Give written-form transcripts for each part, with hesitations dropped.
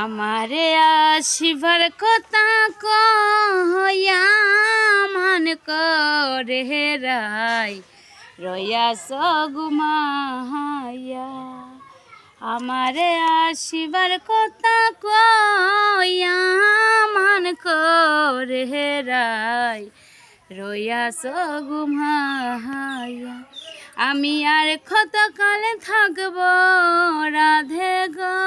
আমারে আসিবার কথা কয়া মান করে রাই রয়াস গুমাইয়া। আমারে আসিবার কথা কয়া মান করে রাই রয়াস গুমাইয়া। আমি আর কতকালে থাকব রাধে গো,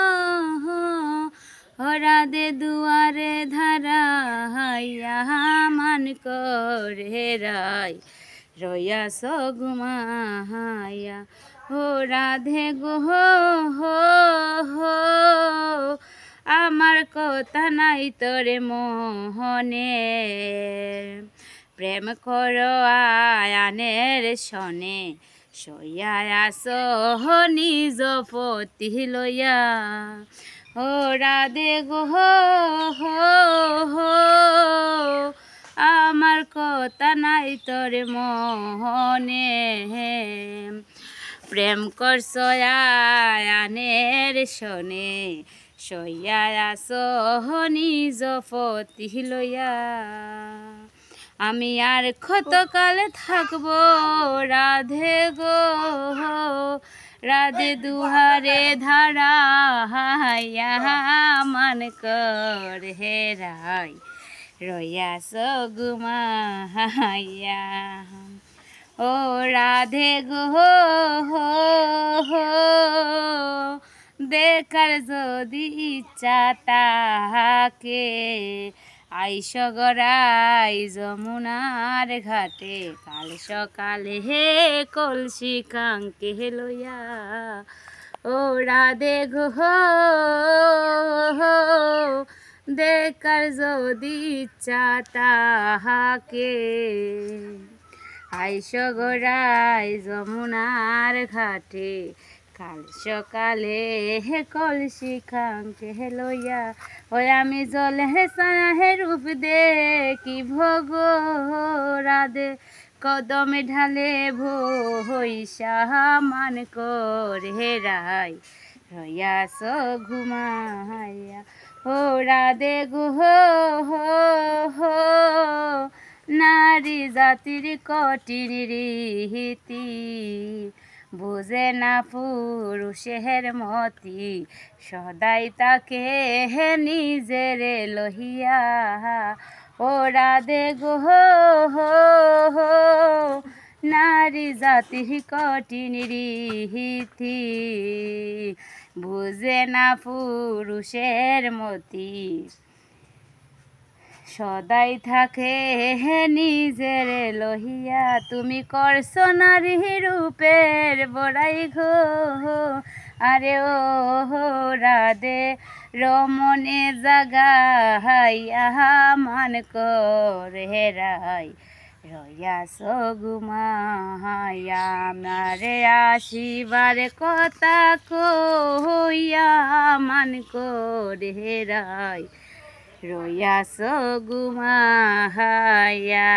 রাধে দুয়ারে ধারাইয়া মান করে রাই রয়াস গুমাইয়া। ও রাধে গো আমার কথা নাই তোরে মোহনে, প্রেম করো আয়ানের শনে সইয়া আসো নিজ পতি লইয়া। ও রাধে গো আমার কথা নাই তোরে মোহনে, প্রেম করছো আয়ানের শনে সইয়া আসো নিজ পতি লইয়া। আমি আর কতকালে থাকবো রাধে গো, রাধে দুহারে ধারাইয়া মান করে রাই রয়াস গুমাইয়া। ও রাধে গো দেখার যদি ইচ্ছা তাহাকে আইস গড়াই যমুনার ঘাটে কাল সকালে হে কলসি কাঙ্কে লইয়া। ও রাধে গো দেখার যদি ইচ্ছা তাহাকে আইস গড়াই যমুনার ঘাটে কাল সকালে হে কলসি কাঙ্কে লইয়া। ওই আমি জলে হে রূপ দেখি ভোগ রাধে কদমে ঢালে ভইসা মান করে রাই রয়াস ঘুমাইয়া। ও রাধে গো নারী জাতির কঠিন রীতি বুঝে না পুরুষের মতি সদাই তাকে নিজের লহিয়া। ও রাধে গো নারী জাতির কঠিন রীতি বুঝে না পুরুষের মতি সদাই থাকে নিজের লহিয়া। তুমি করছো নারী রূপের বড়াই গো, আরে ও রাধে রমনে জাগাইয়া মান করে রাই রয়াস গুমাইয়া। আমারে আসিবার কথা কইয়া মান করে রাই রয়াস গুমাইয়া।